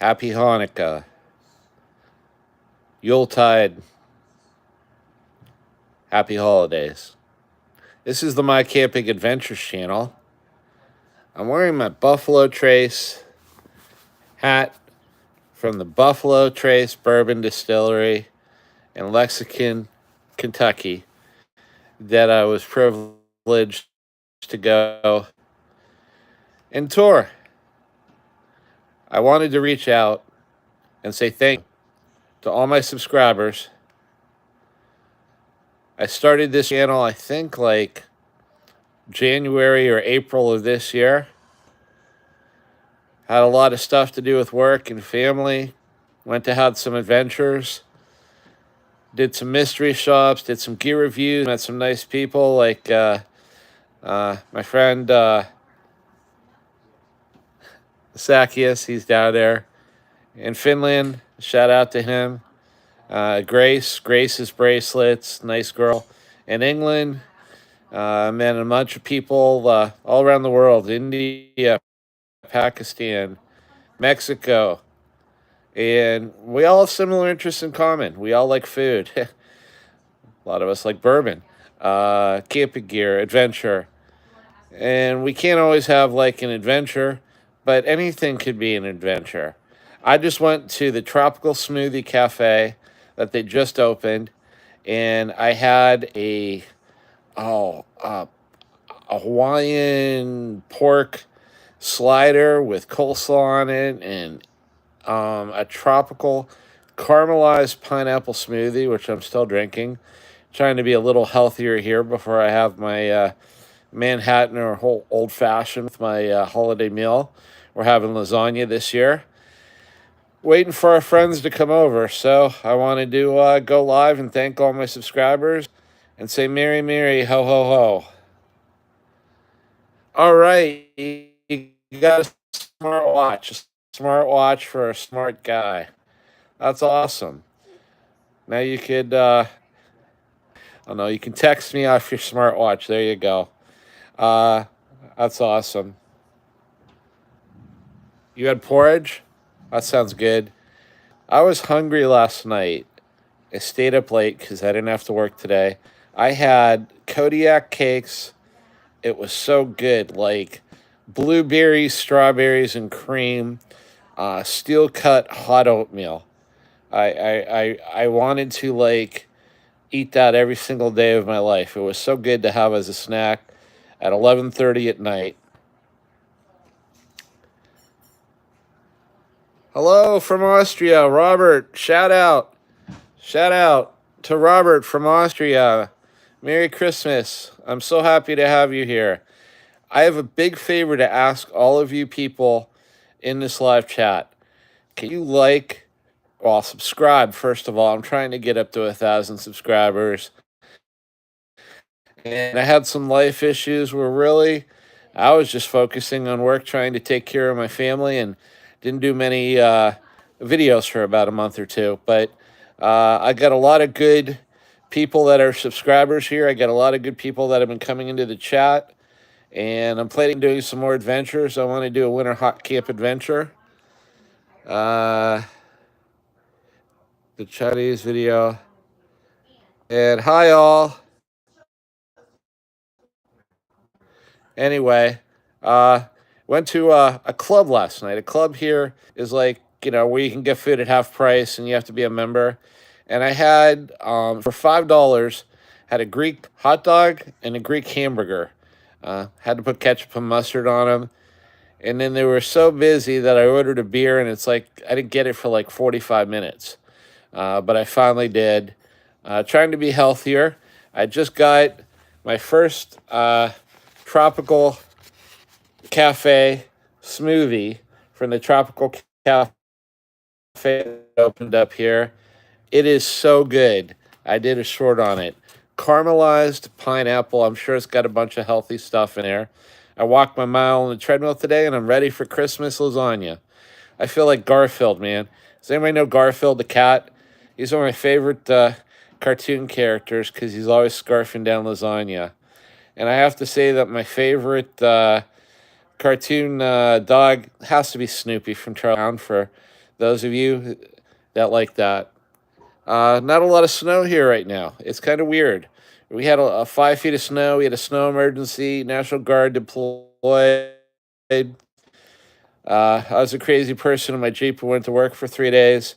Happy Hanukkah, Yuletide, Happy Holidays. This is the My Camping Adventures channel. I'm wearing my Buffalo Trace hat from the Buffalo Trace Bourbon Distillery in Lexington, Kentucky, that I was privileged to go and tour. I wanted to reach out and say thank you to all my subscribers. I started this channel, I think, like January or April of this year. Had a lot of stuff to do with work and family. Went to have some adventures. Did some mystery shops. Did some gear reviews. Met some nice people like my friend Zacchaeus. He's down there in Finland. Shout out to him. Grace's bracelets. Nice girl. In England, met a bunch of people all around the world. India, Pakistan, Mexico. And we all have similar interests in common. We all like food. A lot of us like bourbon, camping gear, adventure. And we can't always have like an adventure, but anything could be an adventure. I just went to the Tropical Smoothie Cafe that they just opened, and I had a Hawaiian pork slider with coleslaw on it, and a tropical caramelized pineapple smoothie, which I'm still drinking. Trying to be a little healthier here before I have my Manhattan or whole old fashioned with my holiday meal. We're having lasagna this year. Waiting for our friends to come over, so I wanted to go live and thank all my subscribers and say Merry, Merry, ho, ho, ho. All right, you got a smartwatch for a smart guy. That's awesome. Now you could, I don't know, you can text me off your smartwatch. There you go. Uh, that's awesome. You had porridge? That sounds good. I was hungry last night. I stayed up late because I didn't have to work today. I had Kodiak cakes. It was so good, like blueberries, strawberries, and cream. Steel cut hot oatmeal. I wanted to like eat that every single day of my life. It was so good to have as a snack at 11:30 at night. Hello from Austria, Robert. Shout out to Robert from Austria. Merry Christmas. I'm so happy to have you here. I have a big favor to ask all of you people in this live chat. Can you subscribe, first of all. I'm trying to get up to 1,000 subscribers. And I had some life issues where really I was just focusing on work, trying to take care of my family, and didn't do many videos for about a month or two. But I got a lot of good people that are subscribers here. I got a lot of good people that have been coming into the chat. And I'm planning on doing some more adventures. I want to do a winter hot camp adventure. The Chinese video. And hi, all. Anyway, went to a club last night. A club here is like, where you can get food at half price and you have to be a member. And I had, for $5, had a Greek hot dog and a Greek hamburger. Had to put ketchup and mustard on them. And then they were so busy that I ordered a beer, and it's like I didn't get it for like 45 minutes. But I finally did. Trying to be healthier. I just got my first tropical cafe smoothie from the Tropical Cafe that opened up here. It is so good. I did a short on it. Caramelized pineapple. I'm sure it's got a bunch of healthy stuff in there. I walked my mile on the treadmill today, and I'm ready for Christmas lasagna. I feel like Garfield, man. Does anybody know Garfield the cat? He's one of my favorite cartoon characters because he's always scarfing down lasagna. And I have to say that my favorite cartoon dog has to be Snoopy from Charlie Brown for Those of you that like that. Not a lot of snow here right now. It's kind of weird. We had a 5 feet of snow. We had a snow emergency. National Guard deployed. I was a crazy person in my Jeep who went to work for 3 days.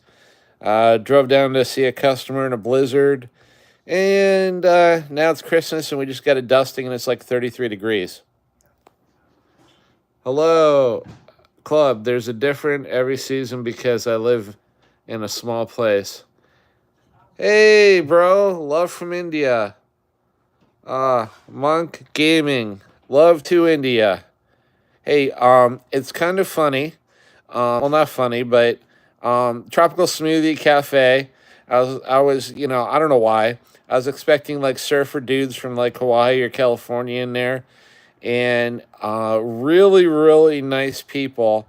Drove down to see a customer in a blizzard. And now it's Christmas and we just got a dusting and it's like 33 degrees. Hello, club. There's a different every season because I live in a small place. Hey, bro. Love from India. Monk Gaming. Love to India. Hey, it's kind of funny. Well, not funny, but Tropical Smoothie Cafe. I don't know why. I was expecting like surfer dudes from like Hawaii or California in there, and really, really nice people.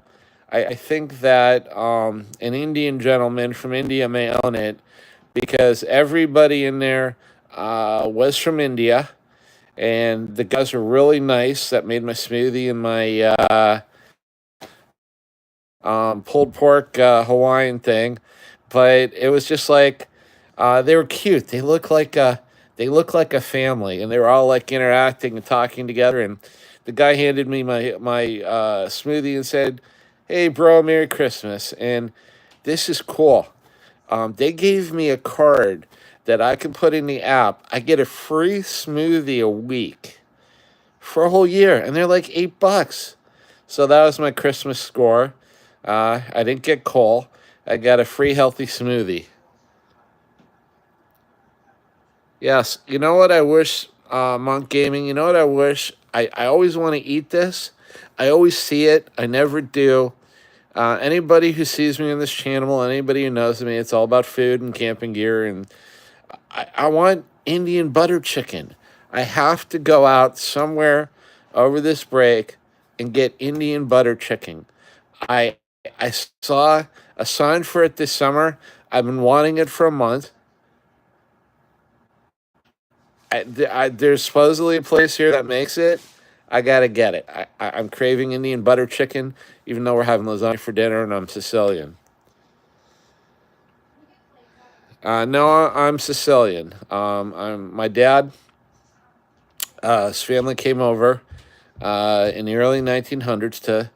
I think that an Indian gentleman from India may own it because everybody in there was from India, and the guys were really nice that made my smoothie and my pulled pork Hawaiian thing. But it was just like they were cute. They look like a family, and they were all like interacting and talking together. And the guy handed me my smoothie and said, "Hey, bro, Merry Christmas." And this is cool. They gave me a card that I can put in the app. I get a free smoothie a week for a whole year, and they're like $8. So that was my Christmas score. I didn't get coal. I got a free healthy smoothie. Yes, you know what I wish, Monk Gaming. You know what I wish. I always want to eat this. I always see it. I never do. Anybody who sees me on this channel, anybody who knows me, it's all about food and camping gear. And I want Indian butter chicken. I have to go out somewhere over this break and get Indian butter chicken. I I saw a sign for it this summer. I've been wanting it for a month. There's supposedly a place here that makes it. I gotta get it. I'm craving Indian butter chicken, even though we're having lasagna for dinner and I'm Sicilian. No, I'm Sicilian. My dad. His family came over in the early 1900s to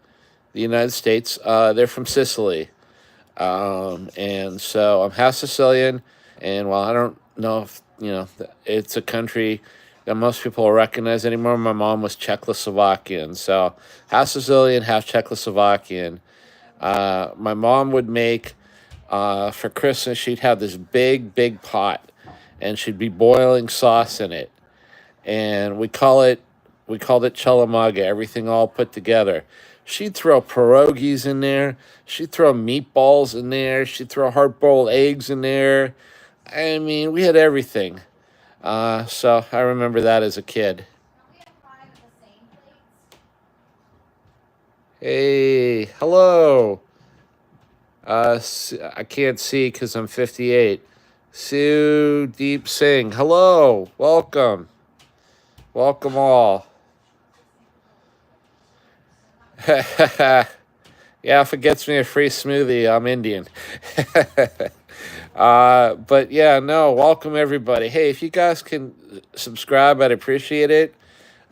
the United States. They're from Sicily. And so I'm half Sicilian, and while I don't know if it's a country that most people will recognize anymore, my mom was Czechoslovakian, so half Sicilian, half Czechoslovakian. My mom would make for Christmas. She'd have this big, big pot, and she'd be boiling sauce in it, and we called it Challamaga, everything all put together. She'd throw pierogies in there. She'd throw meatballs in there. She'd throw hard boiled eggs in there. I mean, we had everything. So I remember that as a kid. Hey, hello. I can't see because I'm 58. Sue Deep Singh. Hello. Welcome. Welcome all. Yeah, if it gets me a free smoothie, I'm Indian. But yeah, no, welcome everybody. Hey, if you guys can subscribe, I'd appreciate it.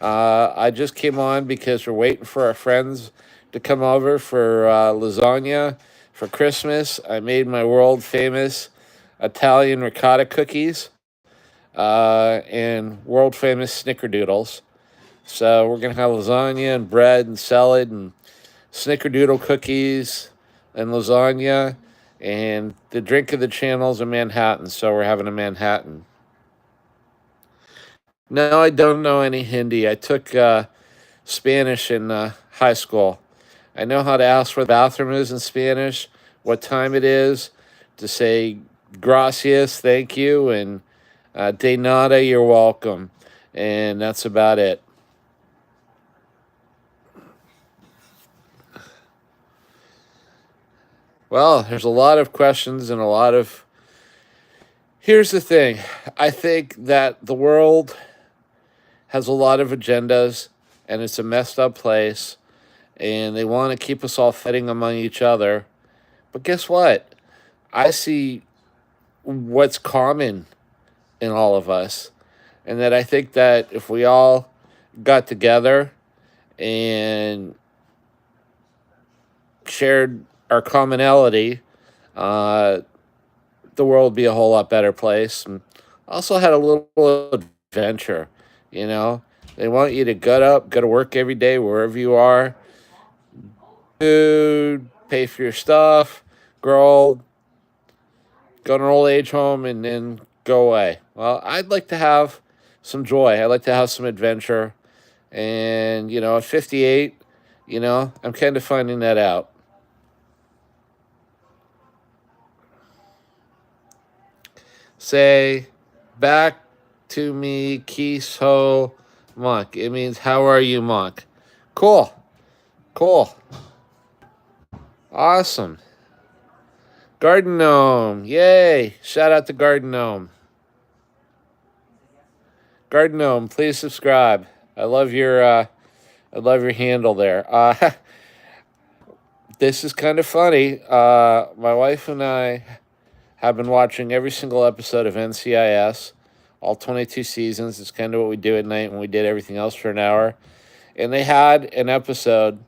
I just came on because we're waiting for our friends to come over for lasagna for Christmas. I made my world famous Italian ricotta cookies and world famous snickerdoodles. So we're gonna have lasagna and bread and salad and snickerdoodle cookies and lasagna. And the drink of the channel's a Manhattan, so we're having a Manhattan. No, I don't know any Hindi. I took Spanish in high school. I know how to ask where the bathroom is in Spanish, what time it is, to say gracias, thank you, and de nada, you're welcome. And that's about it. Well, there's a lot of questions and a lot of. Here's the thing. I think that the world has a lot of agendas and it's a messed up place and they want to keep us all fighting among each other. But guess what? I see what's common in all of us. And that I think that if we all got together and shared our commonality, uh, the world would be a whole lot better place. And also had a little adventure, you know. They want you to go to work every day, wherever you are, food, pay for your stuff, grow, go to an old age home, and then go away. Well, I'd like to have some joy. I'd like to have some adventure. And, at 58, I'm kind of finding that out. Say back to me, Kiso Monk. It means, how are you, Monk? Cool. Cool. Awesome. Garden Gnome. Yay. Shout out to Garden Gnome. Garden Gnome, please subscribe. I love your handle there. This is kind of funny. My wife and I have been watching every single episode of NCIS, all 22 seasons. It's kind of what we do at night when we did everything else for an hour. And they had an episode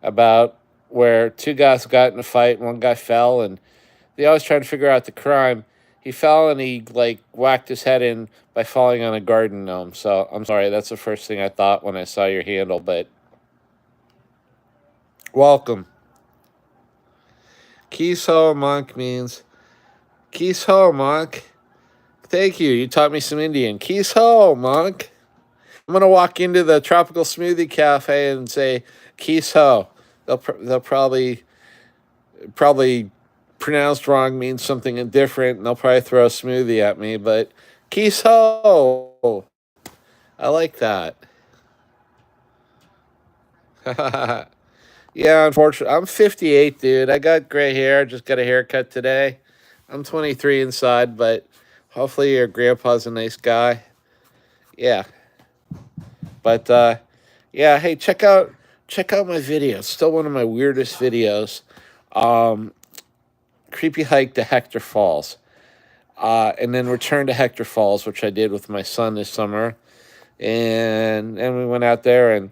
about where two guys got in a fight, and one guy fell, and they always try to figure out the crime. He fell and he whacked his head in by falling on a garden gnome. So I'm sorry, that's the first thing I thought when I saw your handle, but welcome. Kiso Monk means Kiso Monk. Thank you. You taught me some Indian. Kiso Monk. I'm gonna walk into the Tropical Smoothie Cafe and say Kiso. They'll probably pronounced wrong means something different, and they'll probably throw a smoothie at me. But Kiso, I like that. Yeah, unfortunately, I'm 58, dude. I got gray hair. Just got a haircut today. I'm 23 inside, but hopefully your grandpa's a nice guy. Yeah, but yeah. Hey, check out my video. It's still one of my weirdest videos. Um, Creepy hike to Hector Falls, and then return to Hector Falls, which I did with my son this summer, and we went out there and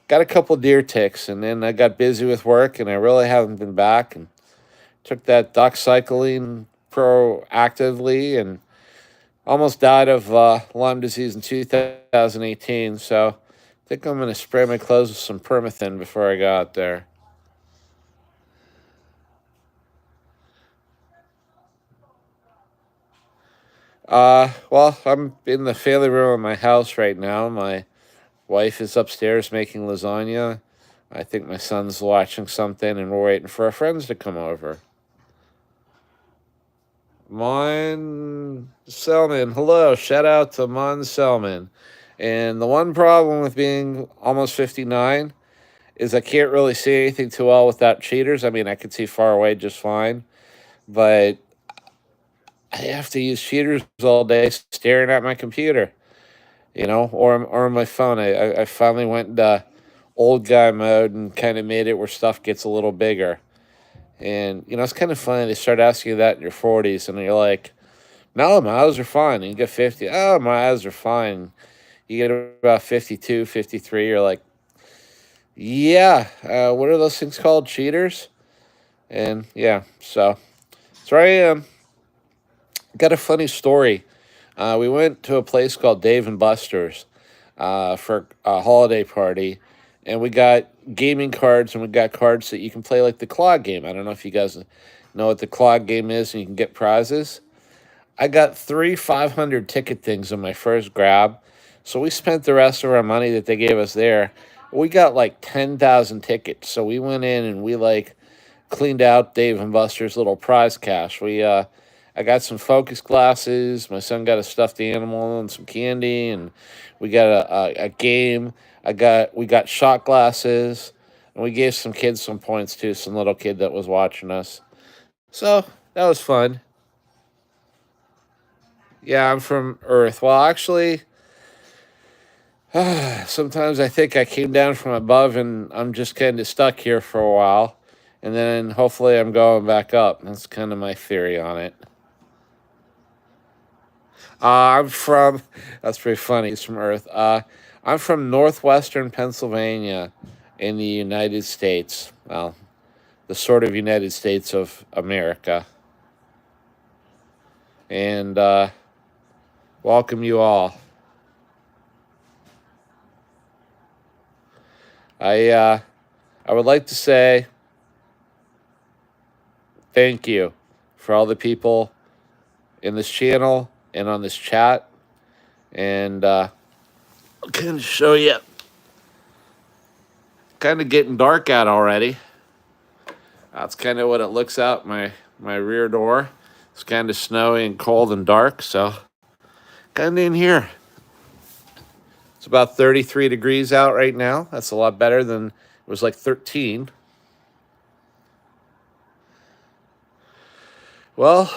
got a couple deer ticks, and then I got busy with work, and I really haven't been back, and took that doxycycline proactively, and almost died of Lyme disease in 2018. So I think I'm gonna spray my clothes with some permethrin before I go out there. Well, I'm in the family room of my house right now. My wife is upstairs making lasagna. I think my son's watching something, and we're waiting for our friends to come over. Mon Selman, hello. Shout out to Mon Selman. And the one problem with being almost 59 is I can't really see anything too well without cheaters. I mean, I can see far away just fine, but I have to use cheaters all day staring at my computer, or on my phone. I finally went into old guy mode and kind of made it where stuff gets a little bigger. And, it's kind of funny. They start asking you that in your 40s, and you're like, no, my eyes are fine. And you get 50. Oh, my eyes are fine. You get about 52, 53. You're like, yeah, what are those things called? Cheaters? And yeah, so I am. Got a funny story. We went to a place called Dave and Buster's for a holiday party, and we got gaming cards, and we got cards that you can play like the Claw game. I don't know if you guys know what the Claw game is, and you can get prizes. I got three 500 ticket things in my first grab, so we spent the rest of our money that they gave us there. We got like 10,000 tickets, so we went in and we cleaned out Dave and Buster's little prize cache. I got some focus glasses. My son got a stuffed animal and some candy, and we got a game. We got shot glasses, and we gave some kids some points too. Some little kid that was watching us. So that was fun. Yeah, I'm from Earth. Well, actually, sometimes I think I came down from above, and I'm just kind of stuck here for a while. and then hopefully I'm going back up. That's kind of my theory on it. I'm from, that's pretty funny. He's from Earth. I'm from northwestern Pennsylvania in the United States. Well, the sort of United States of America. And welcome you all. I, uh, I would like to say thank you for all the people in this channel and on this chat. And I'll kind of show you, kind of getting dark out already. That's kind of what it looks out my rear door. It's kind of snowy and cold and dark, so kind of in here. It's about 33 degrees out right now. That's a lot better than it was like 13. Well,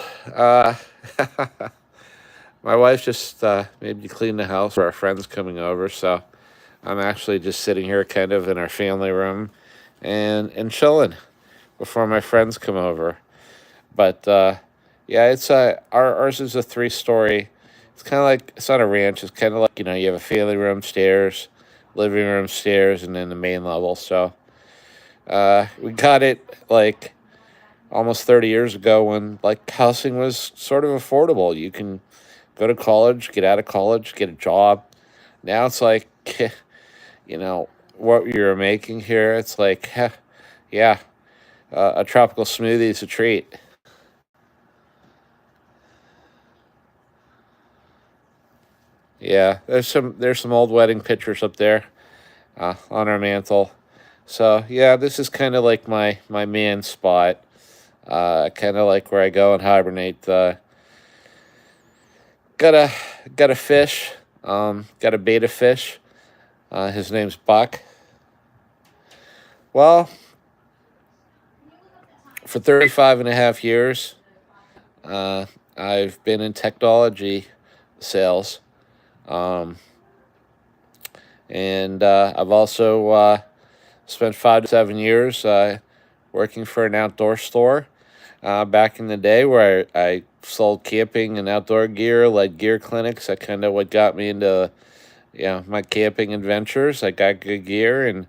my wife just made me clean the house for our friends coming over, so I'm actually just sitting here kind of in our family room and chilling before my friends come over. But yeah, it's ours is a 3-story. It's kind of like, it's not a ranch. It's kind of like, you have a family room, stairs, living room, stairs, and then the main level. So we got it like almost 30 years ago when like housing was sort of affordable. You can go to college, get out of college, get a job. Now it's like, what you're making here. It's like, yeah, a tropical smoothie is a treat. Yeah, there's some old wedding pictures up there on our mantle. So yeah, this is kind of like my man spot. Kind of like where I go and hibernate. Got a got a fish. Got a beta fish. His name's Buck. Well, for 35 and a half years, I've been in technology sales. Um, and I've also spent 5 to 7 years working for an outdoor store back in the day where I sold camping and outdoor gear, led gear clinics. That kind of what got me into my camping adventures. I got good gear, and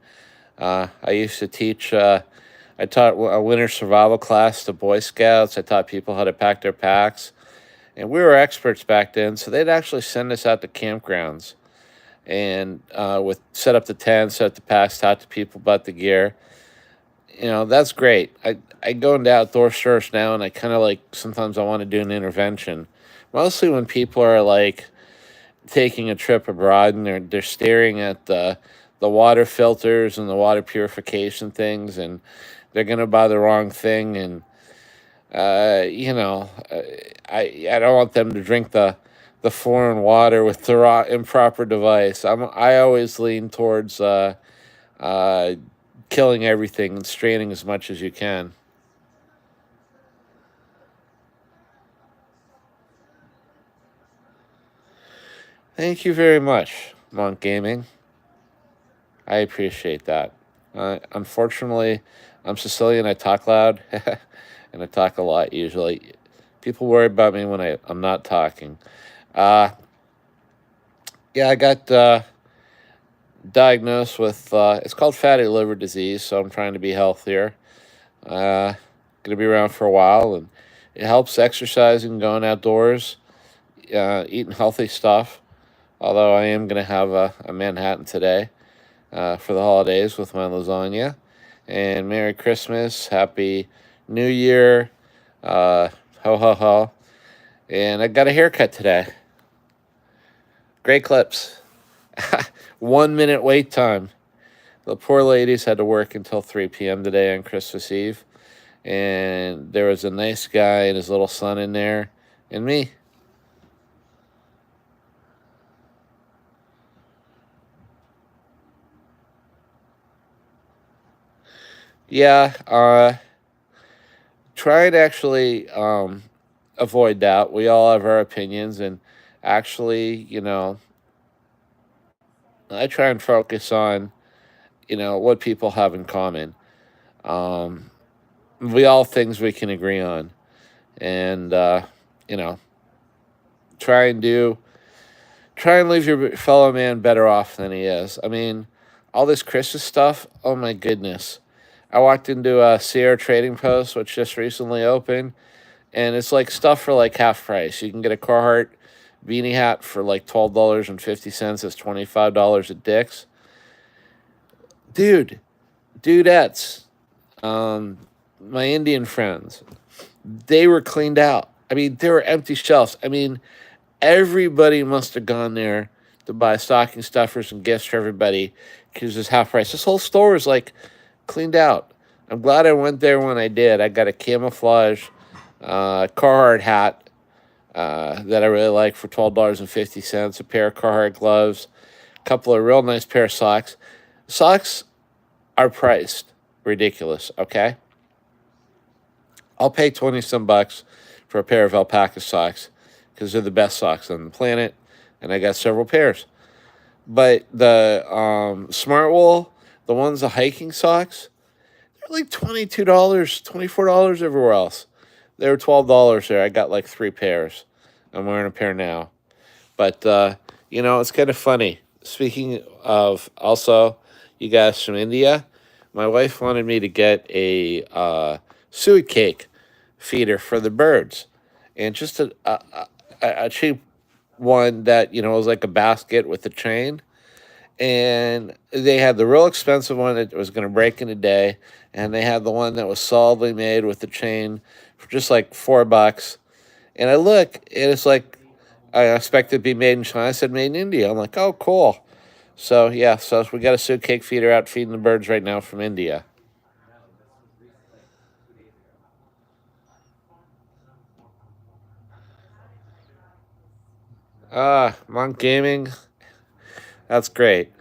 I used to teach. I taught a winter survival class to Boy Scouts. I taught people how to pack their packs, and we were experts back then. So they'd actually send us out to campgrounds and with set up the tents, set up the packs, talk to people about the gear. That's great. I go into outdoor stores now, and I kind of like sometimes I want to do an intervention, mostly when people are like taking a trip abroad and they're staring at the water filters and the water purification things, and they're gonna buy the wrong thing, and I don't want them to drink the foreign water with the improper device. I always lean towards uh, killing everything and straining as much as you can. Thank you very much, Monk Gaming. I appreciate that. Unfortunately, I'm Sicilian. I talk loud, and I talk a lot usually. People worry about me when I'm not talking. Uh, yeah, I got diagnosed with it's called fatty liver disease, so I'm trying to be healthier. Uh, Gonna be around for a while, and it helps exercising, going outdoors, eating healthy stuff. Although I am gonna have a Manhattan today for the holidays with my lasagna. And Merry Christmas, Happy New Year, uh, ho ho ho. And I got a haircut today. Great clips. 1 minute wait time. The poor ladies had to work until 3 p.m. today on Christmas Eve. And there was a nice guy and his little son in there, and me. Yeah, try and actually avoid that. We all have our opinions, and actually, I try and focus on, what people have in common. Um, we all things we can agree on, and you know, try and do try and leave your fellow man better off than he is. I mean, all this Christmas stuff. Oh my goodness! I walked into a Sierra Trading Post, which just recently opened, and it's like stuff for like half price. You can get a Carhartt beanie hat for like $12.50. It's $25 at Dick's. Dude, dudettes, um, my Indian friends, they were cleaned out. I mean, there were empty shelves. I mean, everybody must have gone there to buy stocking stuffers and gifts for everybody because it's half price. This whole store is like cleaned out. I'm glad I went there when I did. I got a camouflage Carhartt hat that I really like for $12.50, a pair of Carhartt gloves, a couple of real nice pair of socks. Socks are priced ridiculous, okay? I'll pay 20 some bucks for a pair of alpaca socks because they're the best socks on the planet, and I got several pairs. But the Smart Wool, the ones, the hiking socks, they're like $22, $24 everywhere else. They were $12 there. I got like three pairs. I'm wearing a pair now. But, it's kind of funny. Speaking of also, you guys from India, my wife wanted me to get a suet cake feeder for the birds. And just a cheap one that, was like a basket with a chain. And they had the real expensive one that was going to break in a day. And they had the one that was solidly made with the chain for just like $4. And I look, and it's like, I expect it to be made in China. I said made in India. I'm like, oh, cool. So, yeah, so we got a suit cake feeder out feeding the birds right now from India. Monk Gaming, that's great.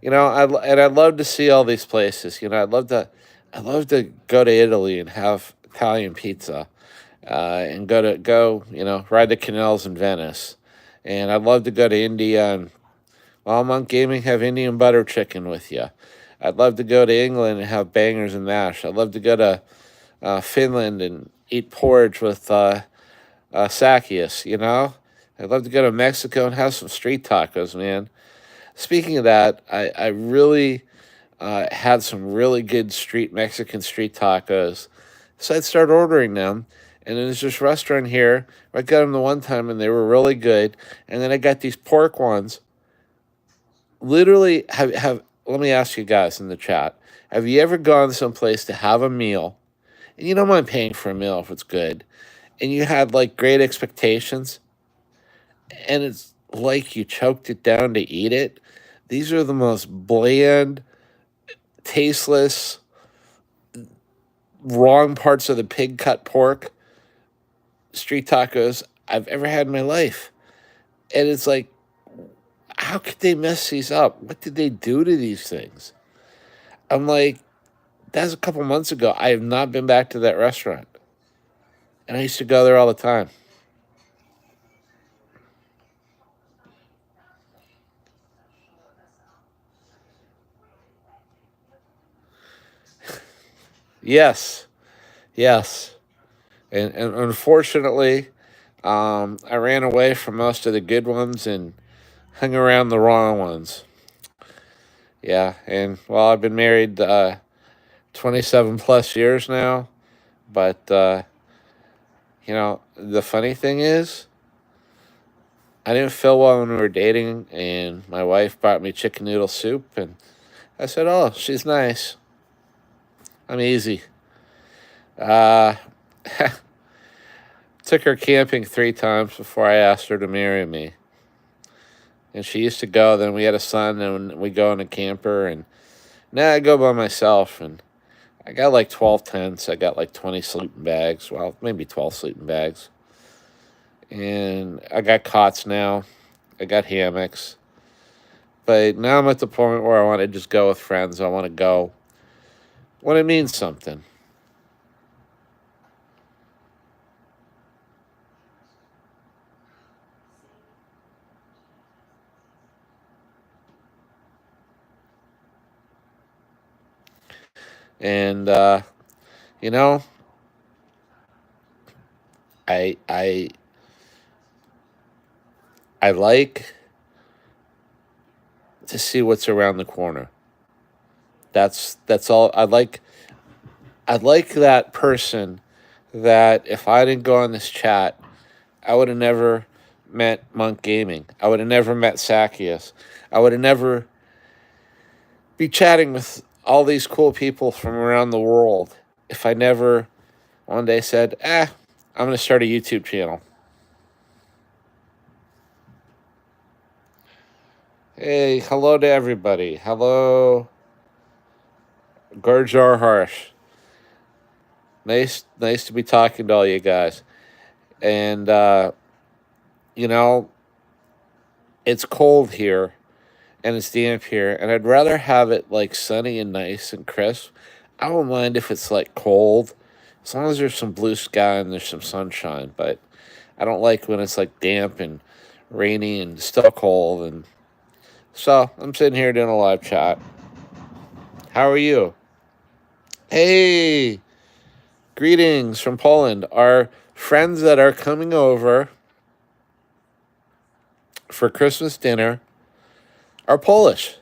I'd love to see all these places. I'd love to go to Italy and have Italian pizza, and ride the canals in Venice, and I'd love to go to India and while Monk Gaming have Indian butter chicken with you. I'd love to go to England and have bangers and mash. I'd love to go to Finland and eat porridge with Sakias. I'd love to go to Mexico and have some street tacos, man. Speaking of that, I really had some really good Mexican street tacos. So I'd start ordering them. And then there's this restaurant here. I got them the one time and they were really good. And then I got these pork ones. Literally, let me ask you guys in the chat. Have you ever gone someplace to have a meal and you don't mind paying for a meal if it's good, and you had like great expectations, and it's like you choked it down to eat it? These are the most bland, tasteless, wrong parts of the pig cut pork street tacos I've ever had in my life. And it's like, how could they mess these up? What did they do to these things? I'm like, that's a couple months ago. I have not been back to that restaurant. And I used to go there all the time. Yes, yes. And unfortunately, I ran away from most of the good ones and hung around the wrong ones. Yeah, and well, I've been married 27 plus years now, but the funny thing is, I didn't feel well when we were dating, and my wife brought me chicken noodle soup, and I said, "Oh, she's nice. I'm easy." Uh, Took her camping 3 times before I asked her to marry me. And she used to go, then we had a son, and we go in a camper, and now I go by myself, and I got like 12 tents. I got like 20 sleeping bags. Well, maybe 12 sleeping bags. And I got cots now. I got hammocks. But now I'm at the point where I want to just go with friends. I want to go when it means something. And, You know, I I I like to see what's around the corner. That's all. I like that person that if I didn't go on this chat, I would have never met Monk Gaming. I would have never met Zacchaeus. I would have never be chatting with all these cool people from around the world if I never one day said, I'm going to start a YouTube channel. Hey, hello to everybody. Hello, Gurjar Harsh. Nice to be talking to all you guys. And, you know, it's cold here and it's damp here, and I'd rather have it like sunny and nice and crisp. I don't mind if it's like cold, as long as there's some blue sky and there's some sunshine. But I don't like when it's like damp and rainy and still cold. And so I'm sitting here doing a live chat. How are you? Hey, greetings from Poland. Our friends that are coming over for Christmas dinner are Polish.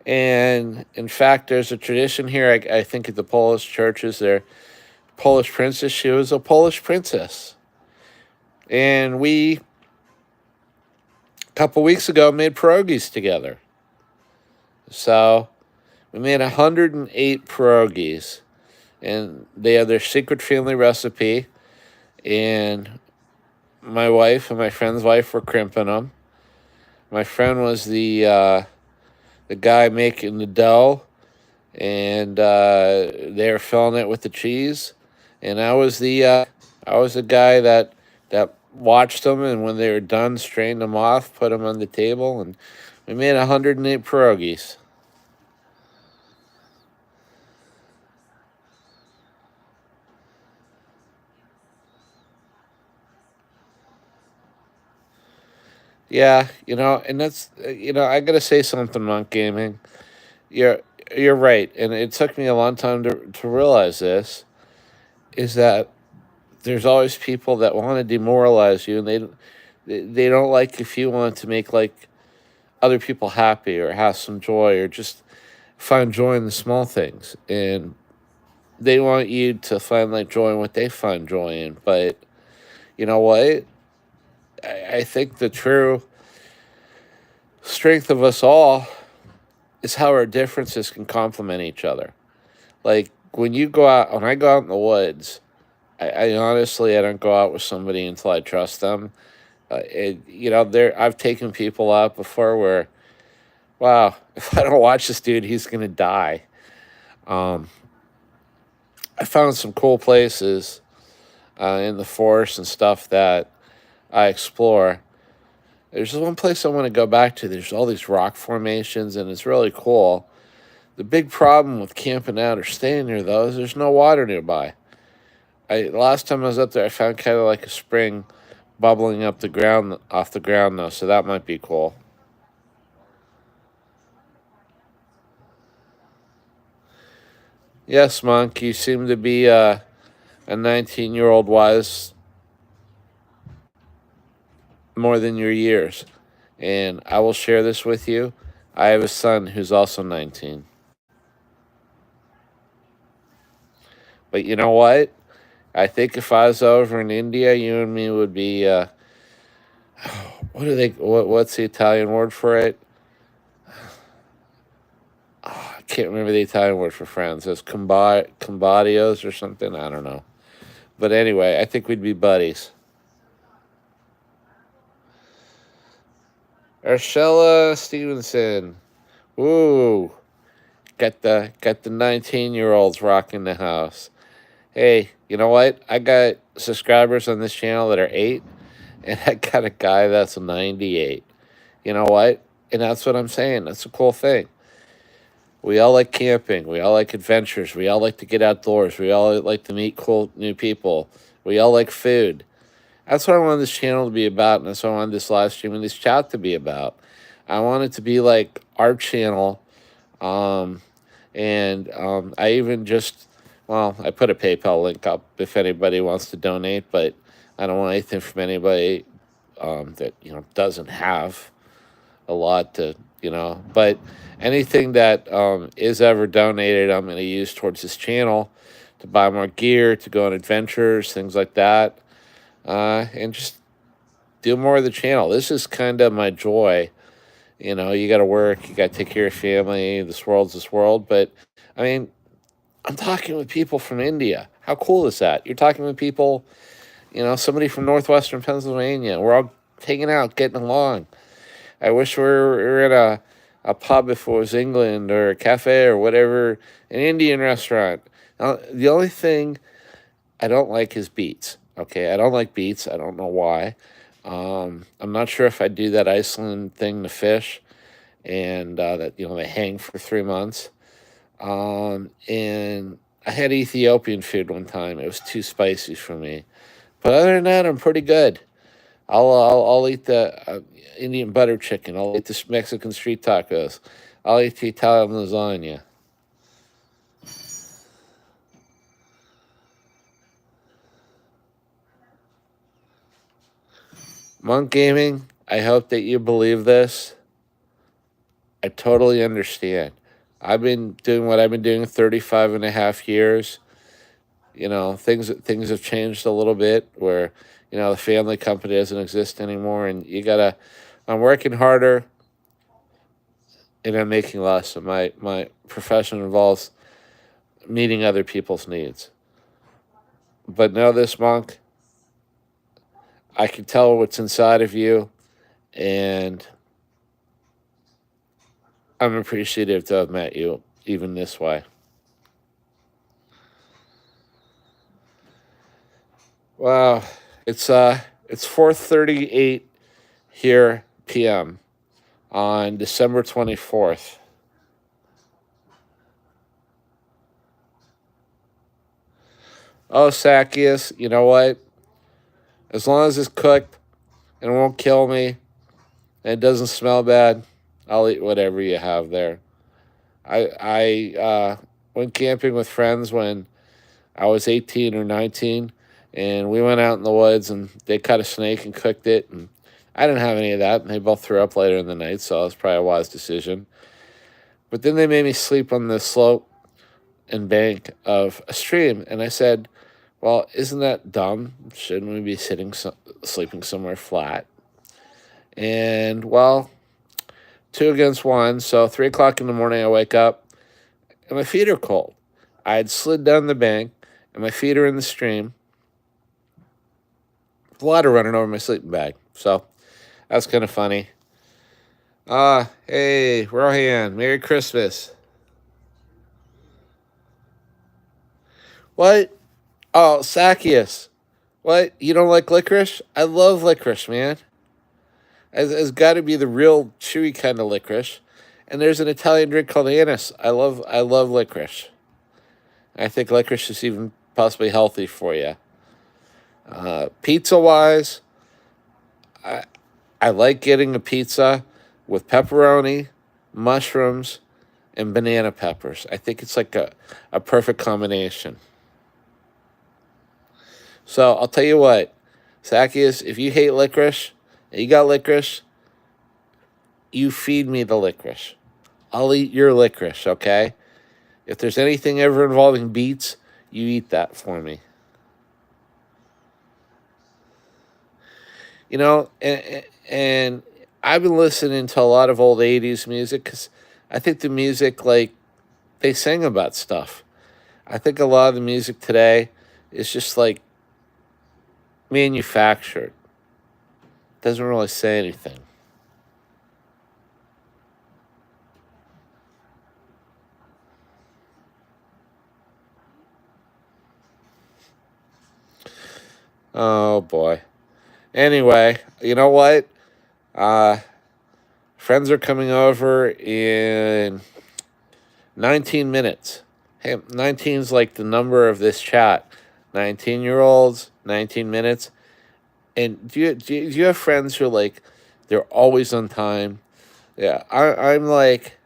And in fact, there's a tradition here. I think at the Polish churches, their Polish princess, she was a Polish princess. And we, a couple weeks ago, made pierogies together. So we made 108 pierogies. And they have their secret family recipe. And my wife and my friend's wife were crimping them. My friend was the guy making the dough, and they were filling it with the cheese. And I was the guy that watched them, and when they were done, strained them off, put them on the table, and we made 108 pierogies. Yeah, and that's I gotta say something, Monk Gaming. You're you're right, and it took me a long time to realize this. Is that there's always people that want to demoralize you, and they don't like if you want to make like other people happy or have some joy or just find joy in the small things, and they want you to find like joy in what they find joy in. But you know what? I think the true strength of us all is how our differences can complement each other. Like when I go out in the woods, I honestly I don't go out with somebody until I trust them. There I've taken people out before where, wow, if I don't watch this dude, he's gonna die. Um, I found some cool places in the forest and stuff that I explore. There's one place I want to go back to. There's all these rock formations, and it's really cool. The big problem with camping out or staying near those, there's no water nearby. Last time I was up there, I found kind of like a spring bubbling up the ground off the ground though, so that might be cool. Yes, Monk, you seem to be a 19-year-old wise more than your years, and I will share this with you. I have a son who's also 19, but you know what? I think if I was over in India, you and me would be what's the Italian word for it? I can't remember the Italian word for friends. It's combatios or something. I don't know. But anyway, I think we'd be buddies. Ursula Stevenson. Ooh, got the 19-year-olds rocking the house. Hey, you know what? I got subscribers on this channel that are 8, and I got a guy that's 98. You know what? And that's what I'm saying. That's a cool thing. We all like camping. We all like adventures. We all like to get outdoors. We all like to meet cool new people. We all like food. That's what I wanted this channel to be about, and that's what I wanted this live stream and this chat to be about. I want it to be like our channel, and I even just Well, I put a PayPal link up if anybody wants to donate, but I don't want anything from anybody that doesn't have a lot to But anything that is ever donated, I'm going to use towards this channel to buy more gear, to go on adventures, things like that, and just do more of the channel. This is kind of my joy. You got to work, you got to take care of family. This world's this world, but I mean, I'm talking with people from India. How cool is that? You're talking with people, somebody from northwestern Pennsylvania. We're all hanging out, getting along. I wish we were in a pub if it was England, or a cafe or whatever, an Indian restaurant. Now, the only thing I don't like is beets. Okay, I don't like beets. I don't know why. I'm not sure if I do that Iceland thing to fish, and that they hang for 3 months. And I had Ethiopian food one time. It was too spicy for me. But other than that, I'm pretty good. I'll eat the Indian butter chicken. I'll eat the Mexican street tacos. I'll eat the Italian lasagna. Monk Gaming, I hope that you believe this. I totally understand. I've been doing what I've been doing 35 and a half years. Things have changed a little bit where, the family company doesn't exist anymore, and I'm working harder and I'm making less. And my profession involves meeting other people's needs. But know this, Monk, I can tell what's inside of you, and I'm appreciative to have met you even this way. Wow, it's 4:38 here p.m. on December 24th. Oh, Zacchaeus, you know what? As long as it's cooked and it won't kill me and it doesn't smell bad, I'll eat whatever you have there. I went camping with friends when I was 18 or 19, and we went out in the woods and they cut a snake and cooked it, and I didn't have any of that, and they both threw up later in the night, so it was probably a wise decision. But then they made me sleep on the slope and bank of a stream, and I said, well, isn't that dumb? Shouldn't we be sleeping somewhere flat? And, well, 2 against 1, so 3 o'clock in the morning I wake up, and my feet are cold. I had slid down the bank, and my feet are in the stream. Water running over my sleeping bag. So that's kind of funny. Hey, Rohan, Merry Christmas. What? Oh, Zacchaeus. What? You don't like licorice? I love licorice, man. It's got to be the real chewy kind of licorice. And there's an Italian drink called anise. I love licorice. I think licorice is even possibly healthy for you. Pizza-wise, I like getting a pizza with pepperoni, mushrooms, and banana peppers. I think it's like a perfect combination. So I'll tell you what, Zacchaeus, if you hate licorice, and you got licorice, you feed me the licorice. I'll eat your licorice, okay? If there's anything ever involving beets, you eat that for me. And I've been listening to a lot of old 80s music because I think the music, like, they sing about stuff. I think a lot of the music today is just, like, manufactured. Doesn't really say anything. Oh, boy. Anyway, you know what? Friends are coming over in 19 minutes. Hey, 19 is like the number of this chat. 19-year-olds, 19 minutes. And do you have friends who are like, they're always on time? Yeah, I'm like,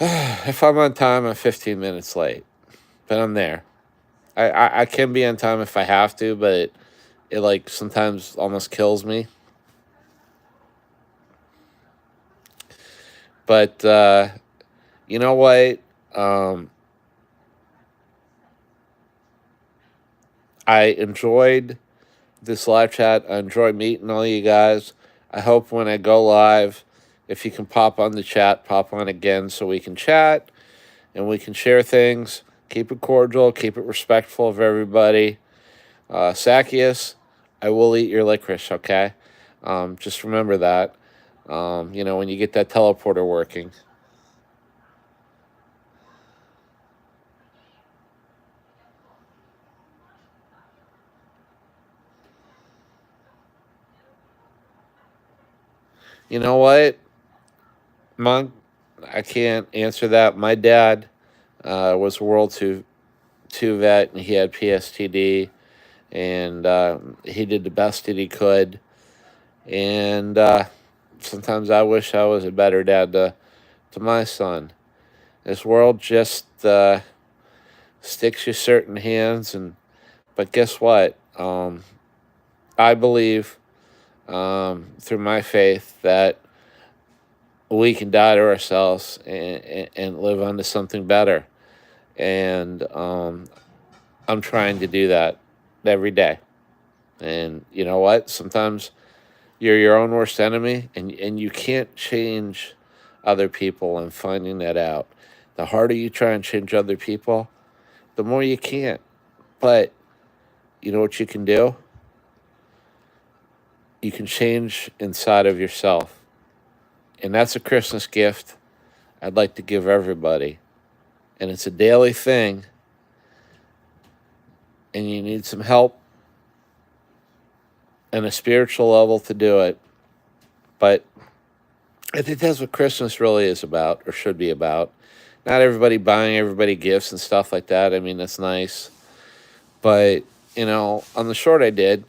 if I'm on time, I'm 15 minutes late. but I'm there. I can be on time if I have to, but it like sometimes almost kills me. But you know what? Um, I enjoyed this live chat. I enjoyed meeting all you guys. I hope when I go live, if you can pop on the chat, pop on again so we can chat and we can share things. Keep it cordial, keep it respectful of everybody. Zacchaeus, I will eat your licorice, okay? Just remember that. When you get that teleporter working. You know what, Monk? I can't answer that. My dad was a World War II vet, and he had PSTD, and he did the best that he could. And sometimes I wish I was a better dad to my son. This world just sticks you certain hands, but guess what? I believe through my faith that we can die to ourselves and live onto something better. And I'm trying to do that every day. And you know what? Sometimes you're your own worst enemy, and you can't change other people. I'm finding that out. The harder you try and change other people, the more you can't. But you know what you can do? You can change inside of yourself. And that's a Christmas gift I'd like to give everybody. And it's a daily thing, and you need some help and a spiritual level to do it. But I think that's what Christmas really is about, or should be about. Not everybody buying everybody gifts and stuff like that. I mean, that's nice. But, on the short I did,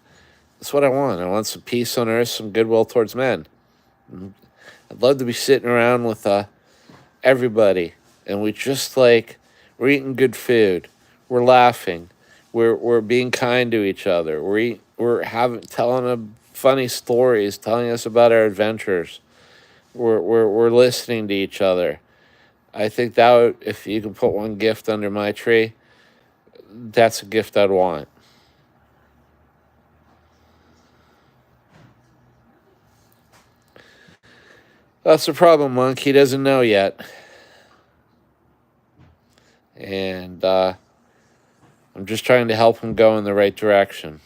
that's what I want. I want some peace on earth, some goodwill towards men. I'd love to be sitting around with everybody, and we're eating good food, we're laughing, we're being kind to each other, we're telling funny stories, telling us about our adventures, we're listening to each other. I think if you can put one gift under my tree, that's a gift I'd want. That's the problem, Monk. He doesn't know yet. And I'm just trying to help him go in the right direction.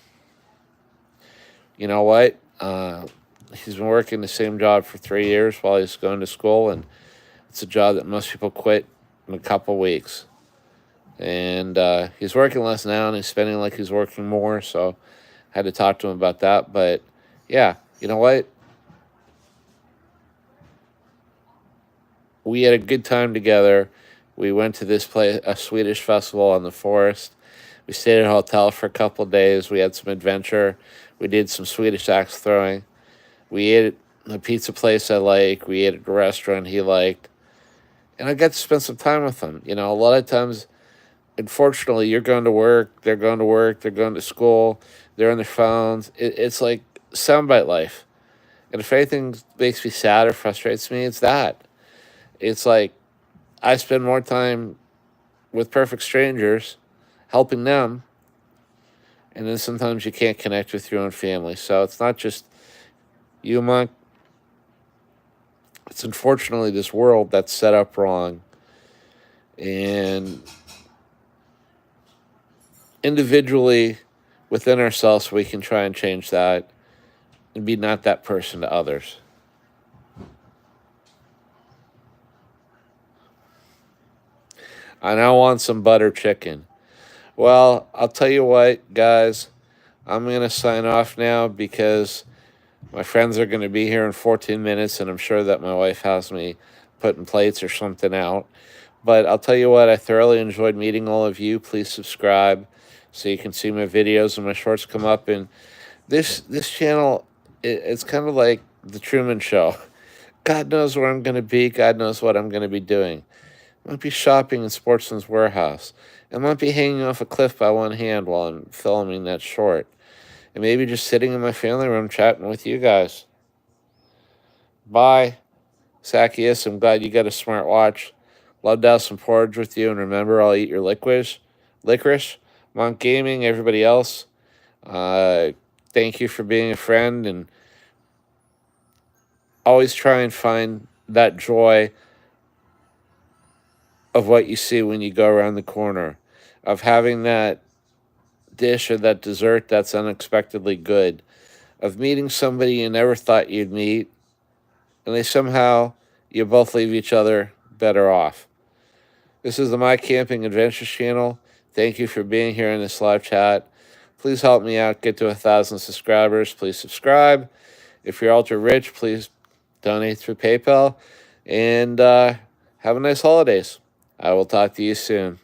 You know what? He's been working the same job for 3 years while he's going to school, and it's a job that most people quit in a couple weeks. And he's working less now, and he's spending like he's working more, so I had to talk to him about that. But yeah, you know what? We had a good time together. We went to this place, a Swedish festival on the forest. We stayed at a hotel for a couple of days. We had some adventure. We did some Swedish axe throwing. We ate at a pizza place I like. We ate at a restaurant he liked. And I got to spend some time with him. A lot of times, unfortunately, you're going to work, they're going to work, they're going to school, they're on their phones. It's like soundbite life. And if anything makes me sad or frustrates me, it's that. It's like I spend more time with perfect strangers, helping them, and then sometimes you can't connect with your own family. So it's not just you, Monk. It's unfortunately this world that's set up wrong. And individually, within ourselves, we can try and change that and be not that person to others. I now want some butter chicken. Well, I'll tell you what, guys. I'm going to sign off now because my friends are going to be here in 14 minutes, and I'm sure that my wife has me putting plates or something out. But I'll tell you what, I thoroughly enjoyed meeting all of you. Please subscribe so you can see my videos and my shorts come up. And this channel, it's kind of like the Truman Show. God knows where I'm going to be. God knows what I'm going to be doing. I might be shopping in Sportsman's Warehouse. I might be hanging off a cliff by one hand while I'm filming that short. And maybe just sitting in my family room chatting with you guys. Bye, Zacchaeus. I'm glad you got a smart watch. Love to have some porridge with you. And remember, I'll eat your licorice. Monk Gaming, everybody else. Thank you for being a friend. And always try and find that joy of what you see when you go around the corner, of having that dish or that dessert that's unexpectedly good, of meeting somebody you never thought you'd meet, and you both leave each other better off. This is the My Camping Adventures channel. Thank you for being here in this live chat. Please help me out, get to 1,000 subscribers. Please subscribe. If you're ultra rich, please donate through PayPal. And have a nice holidays. I will talk to you soon.